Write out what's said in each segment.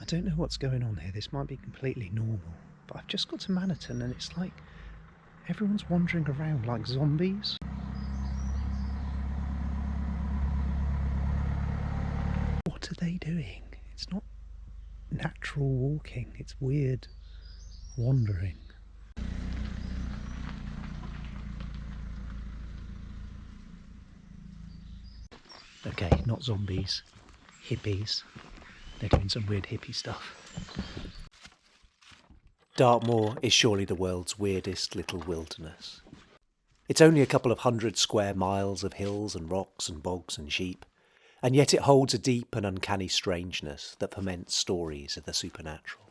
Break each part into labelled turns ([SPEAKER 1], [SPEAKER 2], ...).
[SPEAKER 1] I don't know what's going on here. This might be completely normal, but I've just got to Manaton and it's like everyone's wandering around like zombies. What are they doing? It's not natural walking, it's weird wandering. Okay, not zombies, hippies. They're doing some weird hippie stuff.
[SPEAKER 2] Dartmoor is surely the world's weirdest little wilderness. It's only a couple of 100 square miles of hills and rocks and bogs and sheep, and yet it holds a deep and uncanny strangeness that ferments stories of the supernatural.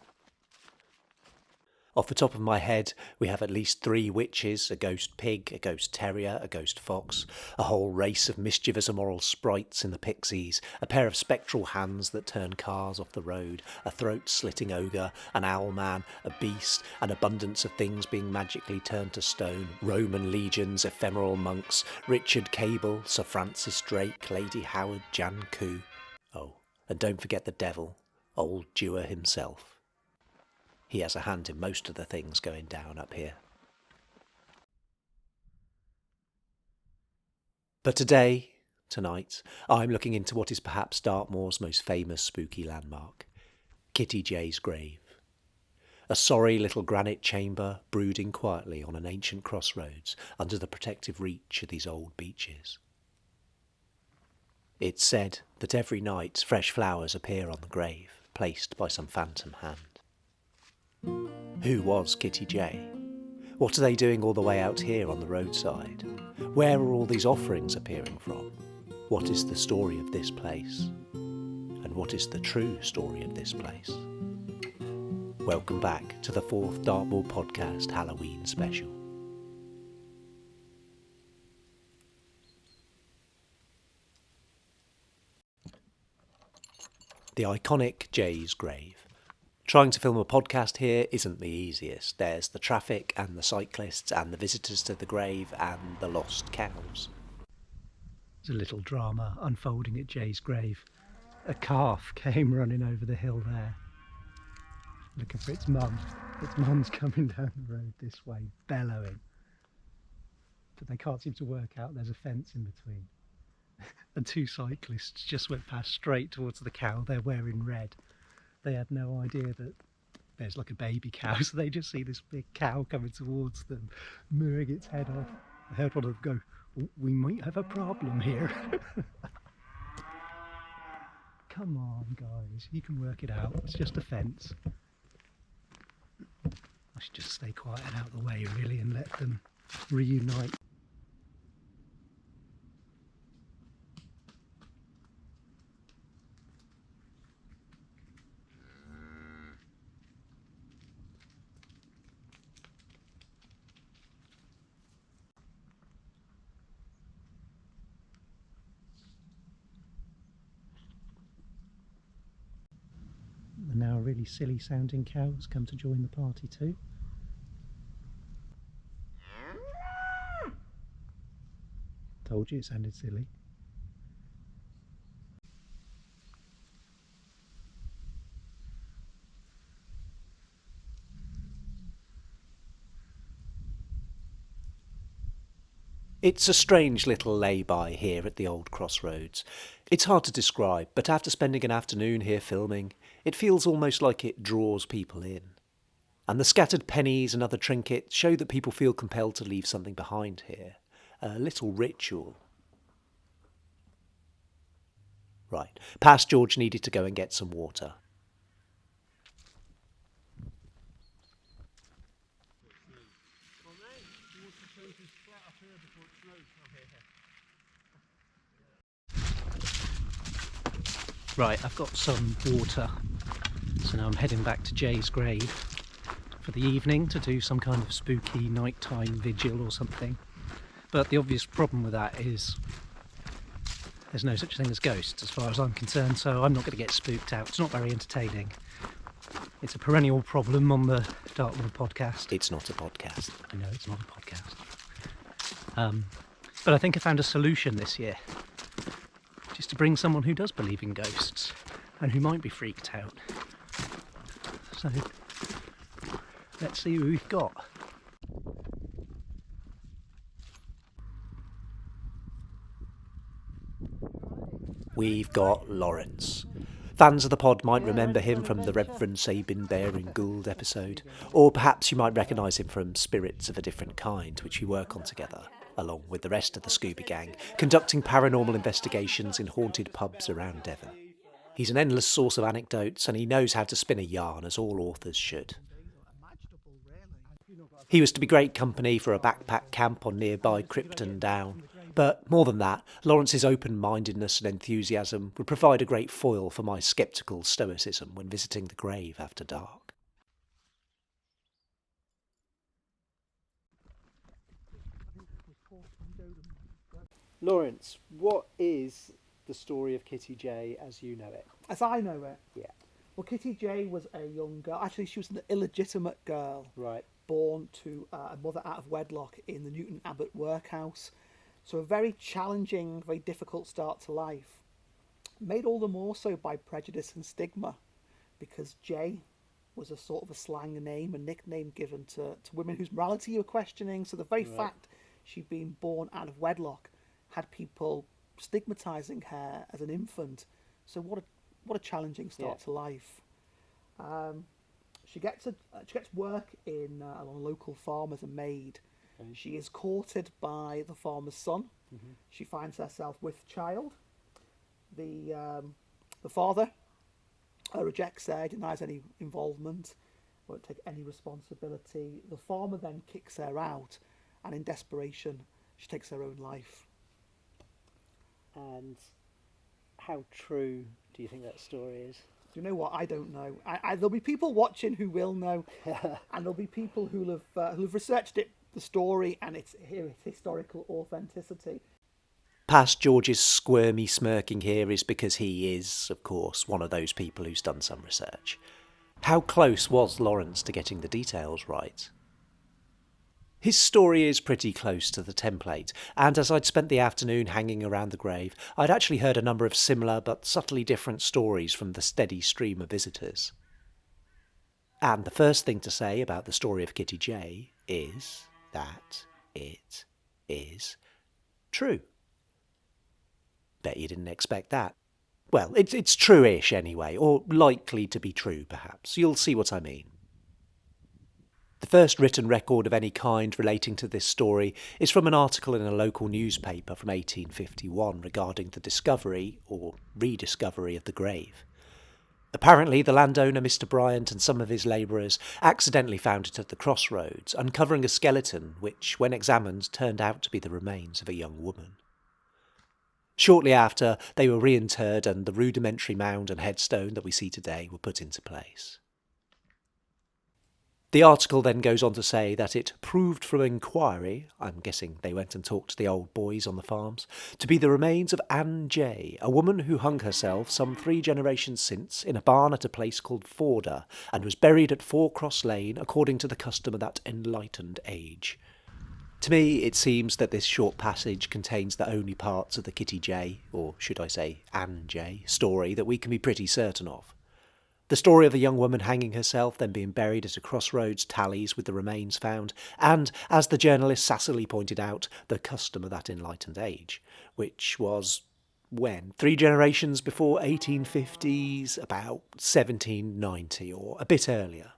[SPEAKER 2] Off the top of my head, we have at least 3 witches, a ghost pig, a ghost terrier, a ghost fox, a whole race of mischievous immoral sprites in the pixies, a pair of spectral hands that turn cars off the road, a throat-slitting ogre, an owl man, a beast, an abundance of things being magically turned to stone, Roman legions, ephemeral monks, Richard Cable, Sir Francis Drake, Lady Howard, Jan Koo. Oh, and don't forget the devil, old Dewar himself. He has a hand in most of the things going down up here. But tonight, I'm looking into what is perhaps Dartmoor's most famous spooky landmark, Kitty J's grave. A sorry little granite chamber brooding quietly on an ancient crossroads under the protective reach of these old beeches. It's said that every night fresh flowers appear on the grave, placed by some phantom hand. Who was Kitty J? What are they doing all the way out here on the roadside? Where are all these offerings appearing from? What is the story of this place? And what is the true story of this place? Welcome back to the 4th Dartmoor podcast Halloween special. The iconic J's grave. Trying to film a podcast here isn't the easiest. There's the traffic and the cyclists and the visitors to the grave and the lost cows.
[SPEAKER 1] There's a little drama unfolding at Jay's grave. A calf came running over the hill there, looking for its mum. Its mum's coming down the road this way, bellowing. But they can't seem to work out there's a fence in between. And 2 cyclists just went past straight towards the cow. They're wearing red. They had no idea that there's like a baby cow, so they just see this big cow coming towards them, mooring its head off. I heard one of them go, "Oh, we might have a problem here." Come on, guys, you can work it out. It's just a fence. I should just stay quiet and out of the way, really, and let them reunite. And now really silly sounding cows come to join the party too. Told you it sounded silly.
[SPEAKER 2] It's a strange little lay-by here at the old crossroads. It's hard to describe, but after spending an afternoon here filming, it feels almost like it draws people in. And the scattered pennies and other trinkets show that people feel compelled to leave something behind here. A little ritual. Right, past George needed to go and get some water.
[SPEAKER 1] Right, I've got some water, so now I'm heading back to Jay's grave for the evening to do some kind of spooky nighttime vigil or something. But the obvious problem with that is there's no such thing as ghosts as far as I'm concerned, so I'm not going to get spooked out. It's not very entertaining. It's a perennial problem on the Dartmoor podcast.
[SPEAKER 2] It's not a podcast.
[SPEAKER 1] I know it's not a podcast. But I think I found a solution this year. Just to bring someone who does believe in ghosts and who might be freaked out So let's see who we've got.
[SPEAKER 2] We've got Lawrence. Fans of the pod might remember him from the Reverend Sabin Bear and Gould episode, or perhaps you might recognise him from Spirits of a Different Kind, which we work on together, along with the rest of the Scuba Gang, conducting paranormal investigations in haunted pubs around Devon. He's an endless source of anecdotes, and he knows how to spin a yarn, as all authors should. He was to be great company for a backpack camp on nearby Krypton Down. But more than that, Lawrence's open-mindedness and enthusiasm would provide a great foil for my sceptical stoicism when visiting the grave after dark.
[SPEAKER 1] Lawrence, what is the story of Kitty J as you know it?
[SPEAKER 3] As I know it.
[SPEAKER 1] Yeah.
[SPEAKER 3] Well, Kitty J was a young girl. Actually, she was an illegitimate girl.
[SPEAKER 1] Right.
[SPEAKER 3] Born to a mother out of wedlock in the Newton Abbot workhouse. So a very challenging, very difficult start to life. Made all the more so by prejudice and stigma, because J was a sort of a slang name, a nickname given to women whose morality you were questioning. So the very fact she'd been born out of wedlock had people stigmatising her as an infant. So what a challenging start to life. She gets work in along a local farm as a maid. Okay. She is courted by the farmer's son. Mm-hmm. She finds herself with child. The father rejects her, denies any involvement, won't take any responsibility. The farmer then kicks her out, and in desperation, she takes her own life.
[SPEAKER 1] And how true do you think that story is?
[SPEAKER 3] Do you know what? I don't know. There'll be people watching who will know, and there'll be people who've researched the story and its historical authenticity.
[SPEAKER 2] Past George's squirmy smirking here is because he is, of course, one of those people who's done some research. How close was Lawrence to getting the details right? His story is pretty close to the template, and as I'd spent the afternoon hanging around the grave, I'd actually heard a number of similar but subtly different stories from the steady stream of visitors. And the first thing to say about the story of Kitty J is that it is true. Bet you didn't expect that. Well, it's true-ish anyway, or likely to be true perhaps. You'll see what I mean. The first written record of any kind relating to this story is from an article in a local newspaper from 1851 regarding the discovery, or rediscovery, of the grave. Apparently, the landowner, Mr. Bryant, and some of his labourers accidentally found it at the crossroads, uncovering a skeleton which, when examined, turned out to be the remains of a young woman. Shortly after, they were reinterred and the rudimentary mound and headstone that we see today were put into place. The article then goes on to say that it proved from inquiry, I'm guessing they went and talked to the old boys on the farms, to be the remains of Anne J., a woman who hung herself some 3 generations since in a barn at a place called Forder, and was buried at 4 Cross Lane according to the custom of that enlightened age. To me, it seems that this short passage contains the only parts of the Kitty J., or should I say Anne J., story that we can be pretty certain of. The story of the young woman hanging herself, then being buried at a crossroads, tallies with the remains found, and, as the journalist sassily pointed out, the custom of that enlightened age, which was, when? 3 generations before 1850s, about 1790, or a bit earlier.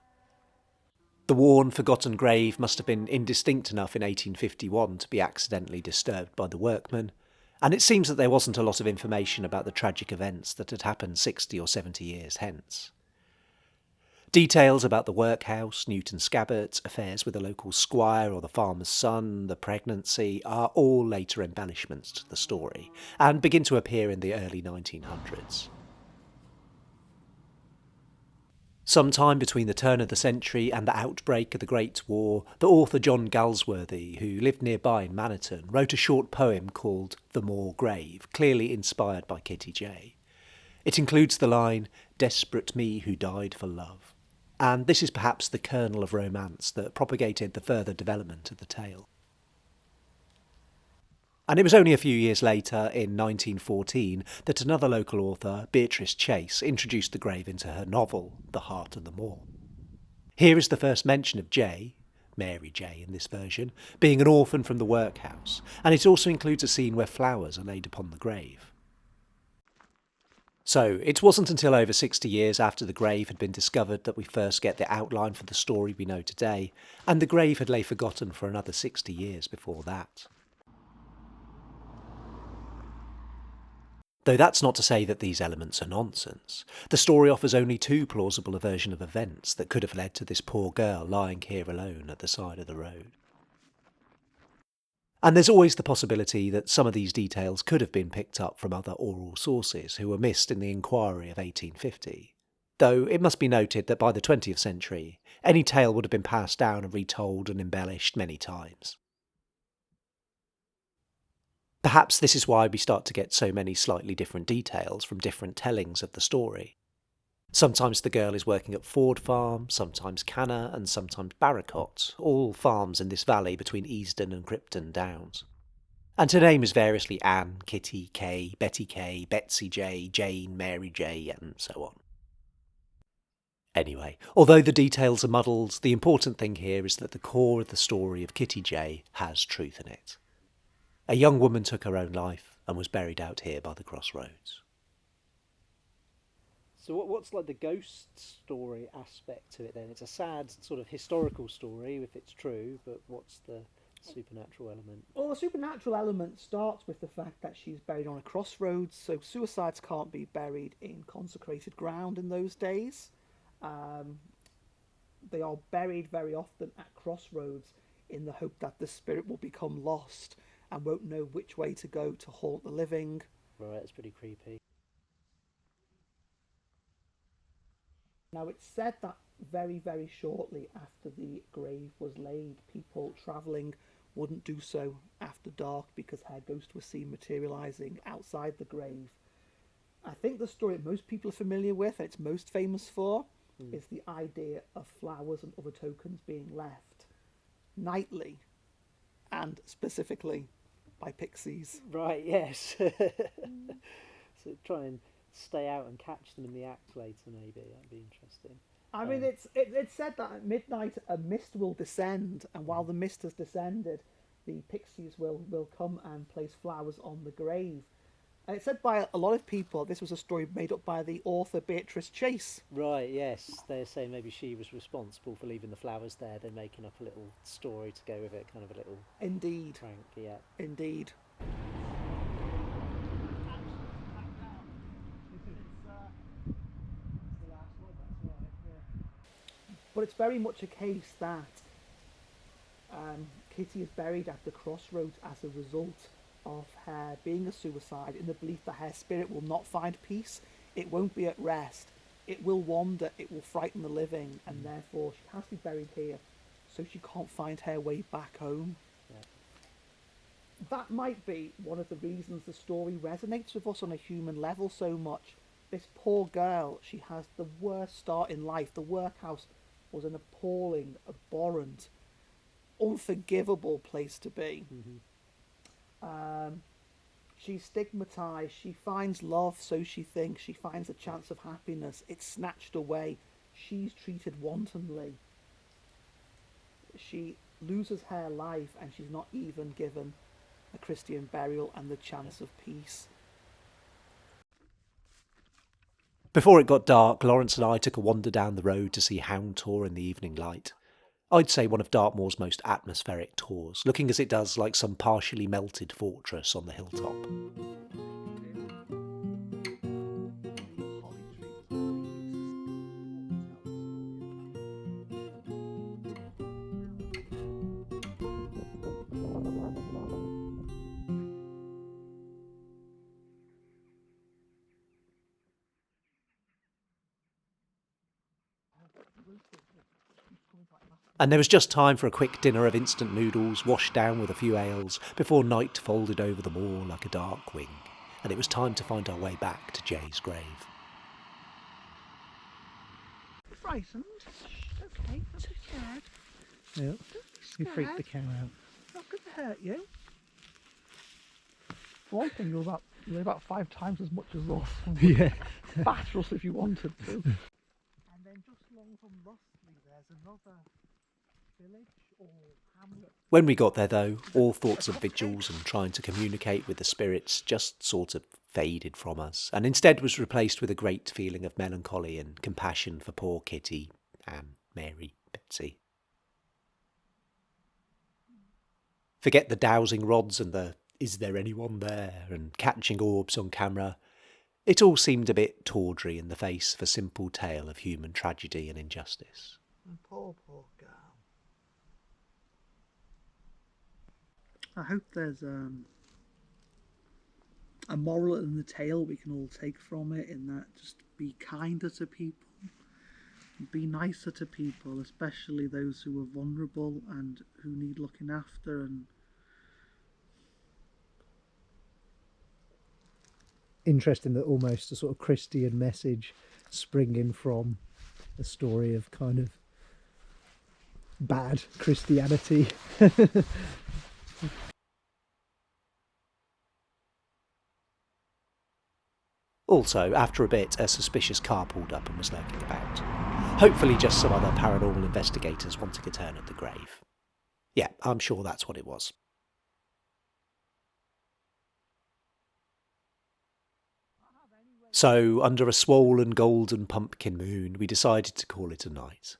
[SPEAKER 2] The worn, forgotten grave must have been indistinct enough in 1851 to be accidentally disturbed by the workmen, and it seems that there wasn't a lot of information about the tragic events that had happened 60 or 70 years hence. Details about the workhouse, Newton Scabbart's affairs with a local squire or the farmer's son, the pregnancy, are all later embellishments to the story, and begin to appear in the early 1900s. Sometime between the turn of the century and the outbreak of the Great War, the author John Galsworthy, who lived nearby in Manaton, wrote a short poem called The Moor Grave, clearly inspired by Kitty J. It includes the line, "Desperate me who died for love," and this is perhaps the kernel of romance that propagated the further development of the tale. And it was only a few years later, in 1914, that another local author, Beatrice Chase, introduced the grave into her novel, The Heart of the Moor. Here is the first mention of Jay, Mary Jay in this version, being an orphan from the workhouse, and it also includes a scene where flowers are laid upon the grave. So, it wasn't until over 60 years after the grave had been discovered that we first get the outline for the story we know today, and the grave had lay forgotten for another 60 years before that. Though that's not to say that these elements are nonsense. The story offers only two plausible versions of events that could have led to this poor girl lying here alone at the side of the road. And there's always the possibility that some of these details could have been picked up from other oral sources who were missed in the inquiry of 1850. Though it must be noted that by the 20th century, any tale would have been passed down and retold and embellished many times. Perhaps this is why we start to get so many slightly different details from different tellings of the story. Sometimes the girl is working at Ford Farm, sometimes Canna, and sometimes Barracott, all farms in this valley between Easden and Krypton Downs. And her name is variously Anne, Kitty, Kay, Betty Kay, Betsy J, Jane, Mary J, and so on. Anyway, although the details are muddled, the important thing here is that the core of the story of Kitty J has truth in it. A young woman took her own life and was buried out here by the crossroads.
[SPEAKER 4] So what's like the ghost story aspect to it then? It's a sad sort of historical story if it's true, but what's the supernatural element?
[SPEAKER 3] Well, the supernatural element starts with the fact that she's buried on a crossroads, so suicides can't be buried in consecrated ground in those days. They are buried very often at crossroads in the hope that the spirit will become lost and won't know which way to go to haunt the living.
[SPEAKER 4] Right, it's pretty creepy.
[SPEAKER 3] Now, it's said that very, very shortly after the grave was laid, people travelling wouldn't do so after dark because her ghost was seen materialising outside the grave. I think the story that most people are familiar with, and it's most famous for, is the idea of flowers and other tokens being left nightly, and specifically by pixies.
[SPEAKER 4] Right, yes. So try and stay out and catch them in the act later, maybe. That'd be interesting.
[SPEAKER 3] I mean, it's said that at midnight a mist will descend, and while the mist has descended, the pixies will come and place flowers on the grave. And it's said by a lot of people, this was a story made up by the author Beatrice Chase.
[SPEAKER 4] Right, yes. They're saying maybe she was responsible for leaving the flowers there. They're making up a little story to go with it, kind of a little
[SPEAKER 3] Indeed.
[SPEAKER 4] prank, yeah.
[SPEAKER 3] Indeed. But it's very much a case that Kitty is buried at the crossroads as a result of her being a suicide, in the belief that her spirit will not find peace, it won't be at rest, it will wander, it will frighten the living, and therefore she has to be buried here so she can't find her way back home.
[SPEAKER 4] Yeah.
[SPEAKER 3] That might be one of the reasons the story resonates with us on a human level so much. This poor girl, she has the worst start in life. The workhouse was an appalling, abhorrent, unforgivable place to be. She's stigmatized. She finds love, so she thinks. She finds a chance of happiness. It's snatched away. She's treated wantonly. She loses her life, and she's not even given a Christian burial and the chance of peace.
[SPEAKER 2] Before it got dark, Lawrence and I took a wander down the road to see Hound Tor in the evening light. I'd say one of Dartmoor's most atmospheric tours, looking as it does like some partially melted fortress on the hilltop. And there was just time for a quick dinner of instant noodles, washed down with a few ales, before night folded over them all like a dark wing, and it was time to find our way back to Jay's grave.
[SPEAKER 3] Frightened? Okay, not too scared.
[SPEAKER 1] Yeah, you freaked the cow out.
[SPEAKER 3] Not going to hurt you. For one thing, you're about 5 times as much as us.
[SPEAKER 1] Yeah.
[SPEAKER 3] Bash us if you wanted to. And then just along from Rustley there, There's another village or hamlet.
[SPEAKER 2] When we got there, though, all thoughts of vigils and trying to communicate with the spirits just sort of faded from us, and instead was replaced with a great feeling of melancholy and compassion for poor Kitty, Anne, Mary, Betsy. Forget the dowsing rods and the "is there anyone there" and catching orbs on camera. It all seemed a bit tawdry in the face of a simple tale of human tragedy and injustice.
[SPEAKER 3] Poor girl. I hope there's a moral in the tale we can all take from it, in that just be kinder to people, be nicer to people, especially those who are vulnerable and who need looking after. And
[SPEAKER 1] Interesting that almost a sort of Christian message springing from a story of kind of bad Christianity.
[SPEAKER 2] Also, after a bit, a suspicious car pulled up and was lurking about. Hopefully just some other paranormal investigators wanting a turn at the grave. Yeah, I'm sure that's what it was. So, under a swollen golden pumpkin moon, we decided to call it a night.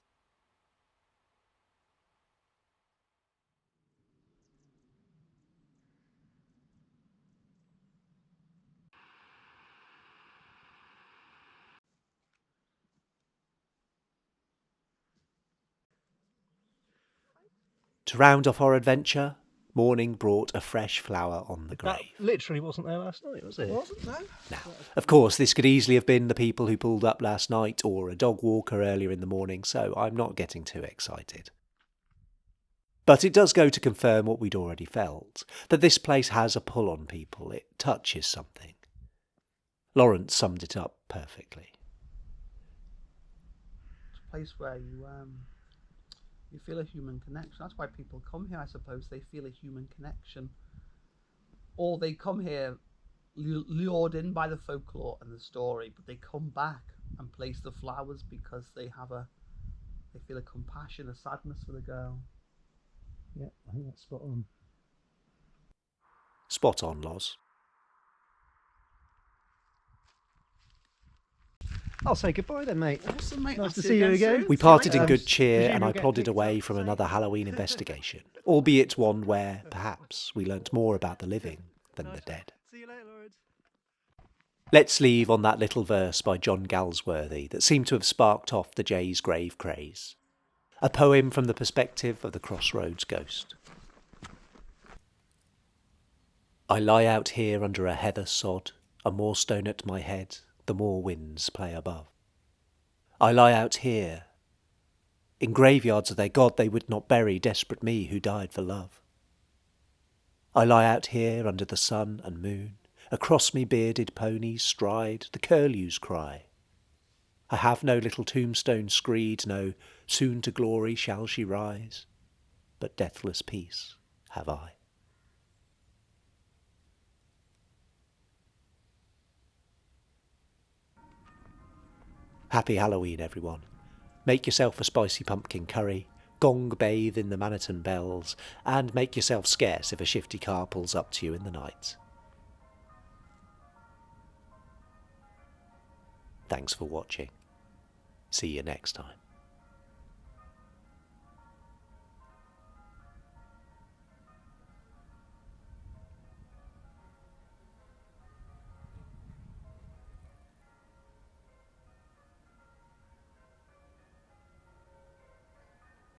[SPEAKER 2] To round off our adventure, morning brought a fresh flower on the grave.
[SPEAKER 1] Literally wasn't there last night, was it?
[SPEAKER 3] wasn't no?
[SPEAKER 2] Now, of course, this could easily have been the people who pulled up last night or a dog walker earlier in the morning, so I'm not getting too excited. But it does go to confirm what we'd already felt, that this place has a pull on people, it touches something. Lawrence summed it up perfectly.
[SPEAKER 3] It's a place where you feel a human connection. That's why people come here, I suppose. They feel a human connection, or they come here lured in by the folklore and the story, but they come back and place the flowers because they feel a compassion, a sadness for the girl.
[SPEAKER 1] Yeah, I think that's spot on.
[SPEAKER 2] Spot on, Loz.
[SPEAKER 1] I'll say goodbye then, mate.
[SPEAKER 3] Awesome, mate.
[SPEAKER 1] Nice to see you again.
[SPEAKER 2] We parted in good
[SPEAKER 1] Um,
[SPEAKER 2] cheer,
[SPEAKER 1] presume
[SPEAKER 2] and I
[SPEAKER 1] you'll get
[SPEAKER 2] plodded
[SPEAKER 1] picked
[SPEAKER 2] away
[SPEAKER 1] up
[SPEAKER 2] from
[SPEAKER 1] the same.
[SPEAKER 2] another Halloween investigation, albeit one where, perhaps, we learnt more about the living than the dead.
[SPEAKER 1] See you later, Lawrence.
[SPEAKER 2] Let's leave on that little verse by John Galsworthy that seemed to have sparked off the Jay's grave craze. A poem from the perspective of the Crossroads ghost. I lie out here under a heather sod, a moorstone at my head, the moor winds play above. I lie out here. In graveyards of their God they would not bury desperate me who died for love. I lie out here under the sun and moon, across me bearded ponies stride, the curlews cry. I have no little tombstone screed, no soon to glory shall she rise, but deathless peace have I. Happy Halloween, everyone. Make yourself a spicy pumpkin curry, gong bathe in the Manaton bells, and make yourself scarce if a shifty car pulls up to you in the night. Thanks for watching. See you next time.